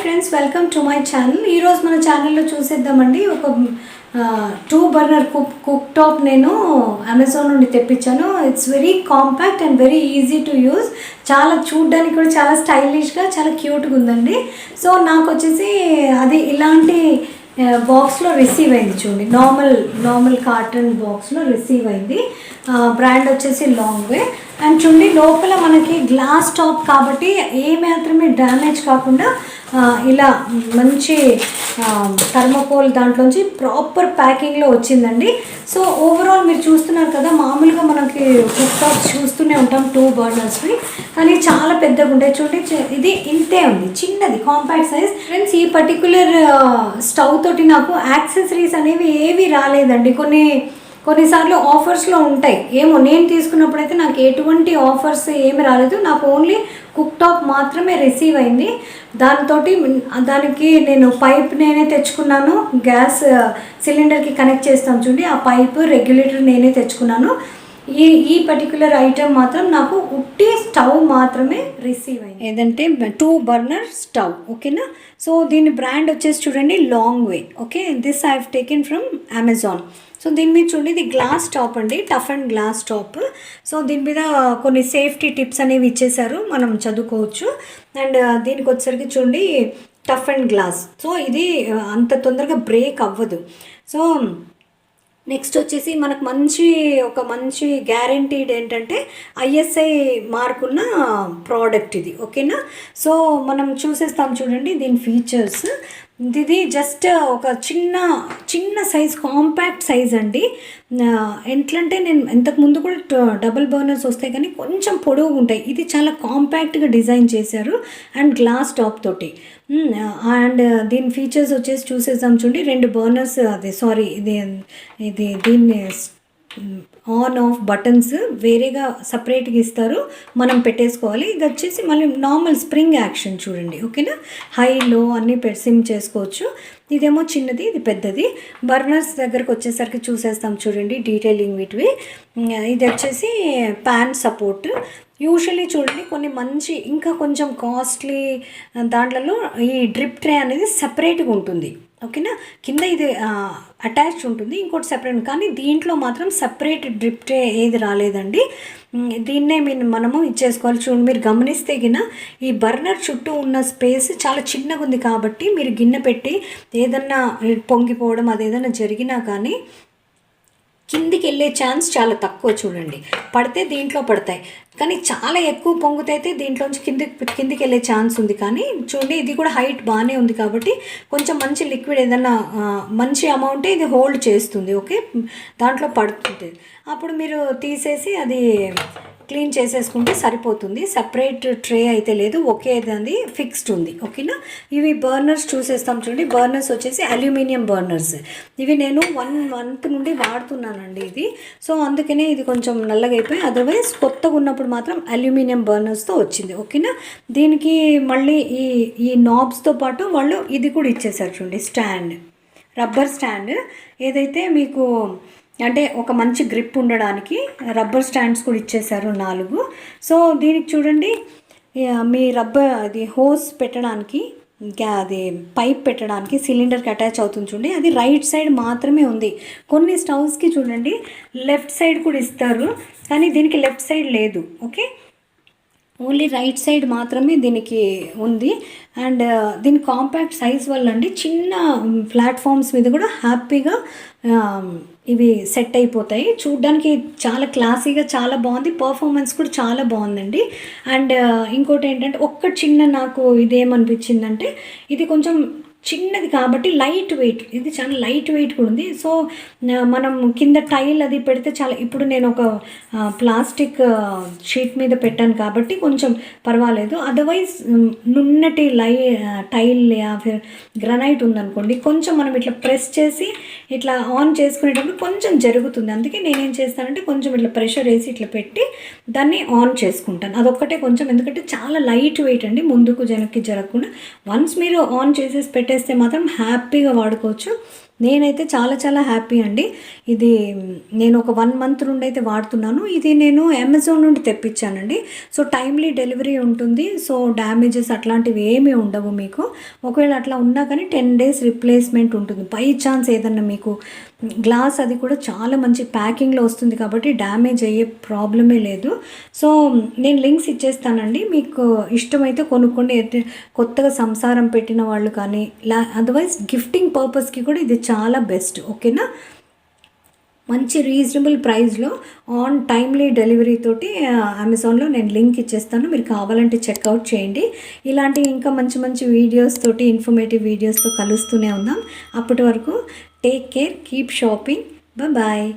Friends, welcome to my channel. ఈరోజు మన ఛానల్లో చూసేద్దామండి. ఒక 2 బర్నర్ కుక్ టాప్ నేను అమెజాన్ నుండి తెప్పించాను. It's very compact and very easy to use. చాలా చూడడానికి కూడా చాలా స్టైలిష్గా, చాలా క్యూట్గా ఉందండి. సో నాకు వచ్చేసి అది ఇలాంటి బాక్స్లో రిసీవ్ అయింది. చూడండి, నార్మల్ కాటన్ బాక్స్లో రిసీవ్ అయింది. బ్రాండ్ వచ్చేసి లాంగ్ వే. అండ్ చూడండి, లోపల మనకి గ్లాస్ టాప్ కాబట్టి ఏ మాత్రమే డ్యామేజ్ కాకుండా ఇలా మంచి థర్మోకోల్ దాంట్లోంచి ప్రాపర్ ప్యాకింగ్లో వచ్చిందండి. సో ఓవరాల్ మీరు చూస్తున్నారు కదా, మామూలుగా మనకి కుక్ టాప్స్ చూస్తూనే ఉంటాం 2 బర్నర్స్వి, కానీ చాలా పెద్దగా ఉంటాయి. చూడండి, ఇది ఇంతే ఉంది, చిన్నది కాంపాక్ట్ సైజ్. ఫ్రెండ్స్, ఈ పర్టికులర్ స్టవ్ తోటి నాకు యాక్సెసరీస్ అనేవి ఏవి రాలేదండి. కొన్నిసార్లు ఆఫర్స్లో ఉంటాయి, ఏమో నేను తీసుకున్నప్పుడైతే నాకు ఎటువంటి ఆఫర్స్ ఏమి రాలేదు. నాకు ఓన్లీ కుక్ టాప్ మాత్రమే రిసీవ్ అయింది. దానికి నేను పైప్ నేనే తెచ్చుకున్నాను. గ్యాస్ సిలిండర్కి కనెక్ట్ చేస్తాం చూడండి, ఆ పైప్ రెగ్యులేటర్ నేనే తెచ్చుకున్నాను. ఈ పర్టికులర్ ఐటెం మాత్రం నాకు ఉట్టి స్టవ్ మాత్రమే రిసీవ్ అయింది. ఏదంటే 2 బర్నర్ స్టవ్, ఓకేనా. సో దీని బ్రాండ్ వచ్చేసి చూడండి, long way. Okay, this I have taken from Amazon. So దీని మీద చూడండి, ఇది గ్లాస్ టాప్ అండి, tough and glass top. So దీని మీద కొన్ని సేఫ్టీ టిప్స్ అనేవి ఇచ్చేసారు, మనం చదువుకోవచ్చు. అండ్ దీనికి వచ్చేసరికి చూడండి, టఫ్ అండ్ గ్లాస్. సో ఇది అంత తొందరగా బ్రేక్ అవ్వదు. సో నెక్స్ట్ వచ్చేసి మనకు ఒక మంచి గ్యారంటీడ్ ఏంటంటే ఐఎస్ఐ మార్కున్న ప్రోడక్ట్ ఇది, ఓకేనా. సో మనం చూసేస్తాం చూడండి దీని ఫీచర్స్. ఇది జస్ట్ ఒక చిన్న సైజ్, కాంపాక్ట్ సైజ్ అండి. ఎట్లంటే నేను ఇంతకుముందు కూడా డబుల్ బర్నర్స్ వస్తాయి, కానీ కొంచెం పొడవు ఉంటాయి. ఇది చాలా కాంపాక్ట్గా డిజైన్ చేశారు అండ్ గ్లాస్ టాప్ తోటి. అండ్ దీని ఫీచర్స్ వచ్చేసి చూసేద్దాం చూడండి. 2 బర్నర్స్, దీన్ని ఆన్ ఆఫ్ బటన్స్ వేరేగా సపరేట్గా ఇస్తారు, మనం పెట్టేసుకోవాలి. ఇది వచ్చేసి మళ్ళీ నార్మల్ స్ప్రింగ్ యాక్షన్ చూడండి, ఓకేనా. హై లో అన్నీ సిమ్ చేసుకోవచ్చు. ఇదేమో చిన్నది, ఇది పెద్దది. బర్నర్స్ దగ్గరకు వచ్చేసరికి చూసేస్తాం చూడండి, డీటెయిలింగ్ వీటివి. ఇది వచ్చేసి ప్యాన్ సపోర్ట్. యూజువల్లీ చూడండి, కొన్ని మంచి ఇంకా కొంచెం కాస్ట్లీ దాంట్లలో ఈ డ్రిప్ ట్రే అనేది సపరేట్గా ఉంటుంది, ఓకేనా. కింద ఇది అటాచ్డ్ ఉంటుంది, ఇంకోటి సెపరేట్. కానీ దీంట్లో మాత్రం సపరేట్ డ్రిప్ ట్రే ఏది రాలేదండి. దీన్నే మనము ఇచ్చేసుకోవాలి. చూడండి, మీరు గమనిస్తే గిన ఈ బర్నర్ చుట్టూ ఉన్న స్పేస్ చాలా చిన్నగా ఉంది కాబట్టి మీరు గిన్నె పెట్టి ఏదన్నా పొంగిపోవడం అదేదన్నా జరిగినా కానీ కిందికి వెళ్ళే ఛాన్స్ చాలా తక్కువ. చూడండి, పడితే దీంట్లో పడతాయి, కానీ చాలా ఎక్కువ పొంగుతైతే దీంట్లోంచి కిందికి వెళ్ళే ఛాన్స్ ఉంది. కానీ చూడండి, ఇది కూడా హైట్ బాగానే ఉంది కాబట్టి కొంచెం మంచి లిక్విడ్ ఏదన్నా మంచి అమౌంటే ఇది హోల్డ్ చేస్తుంది, ఓకే. దాంట్లో పడుతుంది, అప్పుడు మీరు తీసేసి అది క్లీన్ చేసేసుకుంటే సరిపోతుంది. సపరేట్ ట్రే అయితే లేదు, ఒకే అది ఫిక్స్డ్ ఉంది, ఓకేనా. ఇవి బర్నర్స్ చూసేస్తాం చూడండి. బర్నర్స్ వచ్చేసి అల్యూమినియం బర్నర్స్. ఇవి నేను 1 మంత్ నుండి వాడుతున్నానండి ఇది. సో అందుకనే ఇది కొంచెం నల్లగా అయిపోయి, అదర్వైజ్ కొత్తగా ఉన్నప్పుడు మాత్రం అల్యూమినియం బర్నర్స్తో వచ్చింది, ఓకేనా. దీనికి మళ్ళీ ఈ నాబ్స్తో పాటు వాళ్ళు ఇది కూడా ఇచ్చేసారు చూడండి, స్టాండ్, రబ్బర్ స్టాండ్. ఏదైతే మీకు అంటే ఒక మంచి గ్రిప్ ఉండడానికి రబ్బర్ స్టాండ్స్ కూడా ఇచ్చేసారు 4. సో దీనికి చూడండి, మీ అది హోస్ పెట్టడానికి, అది పైప్ పెట్టడానికి సిలిండర్కి అటాచ్ అవుతుంది చూడండి, అది రైట్ సైడ్ మాత్రమే ఉంది. కొన్ని స్టవ్స్కి చూడండి లెఫ్ట్ సైడ్ కూడా ఇస్తారు, కానీ దీనికి లెఫ్ట్ సైడ్ లేదు, ఓకే. ఓన్లీ రైట్ సైడ్ మాత్రమే దీనికి ఉంది. అండ్ దీని కాంపాక్ట్ సైజ్ వల్ల అండి చిన్న ప్లాట్ఫామ్స్ మీద కూడా హ్యాపీగా ఇవి సెట్ అయిపోతాయి. చూడ్డానికి చాలా క్లాసీగా చాలా బాగుంది, పర్ఫార్మెన్స్ కూడా చాలా బాగుందండి. అండ్ ఇంకోటి ఏంటంటే నాకు ఇదేమనిపించిందంటే, ఇది కొంచెం చిన్నది కాబట్టి లైట్ వెయిట్, ఇది చాలా లైట్ వెయిట్ కూడా ఉంది. సో మనం కింద టైల్ అది పెడితే చాలా, ఇప్పుడు నేను ఒక ప్లాస్టిక్ షీట్ మీద పెట్టాను కాబట్టి కొంచెం పర్వాలేదు. అదర్వైజ్ నున్నటి టైల్ గ్రనైట్ ఉందనుకోండి, కొంచెం మనం ఇట్లా ప్రెస్ చేసి ఇట్లా ఆన్ చేసుకునేటప్పుడు కొంచెం జరుగుతుంది. అందుకే నేనేం చేస్తానంటే కొంచెం ఇట్లా ప్రెషర్ వేసి ఇట్లా పెట్టి దాన్ని ఆన్ చేసుకుంటాను. అదొక్కటే కొంచెం, ఎందుకంటే చాలా లైట్ వెయిట్ అండి, ముందుకు వెనక్కి జరగకుండా. వన్స్ మీరు ఆన్ చేసేసి పెట్టేస్తే మాత్రం హ్యాపీగా వాడుకోవచ్చు. నేనైతే చాలా చాలా హ్యాపీ అండి. ఇది నేను ఒక 1 మంత్ నుండి అయితే వాడుతున్నాను. ఇది నేను అమెజాన్ నుండి తెప్పించానండి. సో టైమ్లీ డెలివరీ ఉంటుంది. సో డ్యామేజెస్ అట్లాంటివి ఏమీ ఉండవు మీకు. ఒకవేళ అట్లా ఉన్నా కానీ 10 డేస్ రిప్లేస్మెంట్ ఉంటుంది. బై ఛాన్స్ ఏదన్నా మీకు గ్లాస్ అది కూడా చాలా మంచి ప్యాకింగ్లో వస్తుంది కాబట్టి డ్యామేజ్ అయ్యే ప్రాబ్లమే లేదు. సో నేను లింక్స్ ఇచ్చేస్తానండి. మీకు ఇష్టమైతే కొనుక్కోండి. కొత్తగా సంసారం పెట్టిన వాళ్ళు కానీ అదర్వైజ్ గిఫ్టింగ్ పర్పస్కి కూడా ఇది చాలా బెస్ట్. ఓకేనా, మంచి రీజనబుల్ ప్రైస్లో ఆన్ టైమ్లీ డెలివరీ తోటి అమెజాన్లో నేను లింక్ ఇచ్చేస్తాను. మీరు కావాలంటే చెక్అవుట్ చేయండి. ఇలాంటి ఇంకా మంచి మంచి వీడియోస్ తోటి ఇన్ఫర్మేటివ్ వీడియోస్తో కలుస్తూనే ఉందాం. అప్పటి వరకు take care, keep shopping, bye.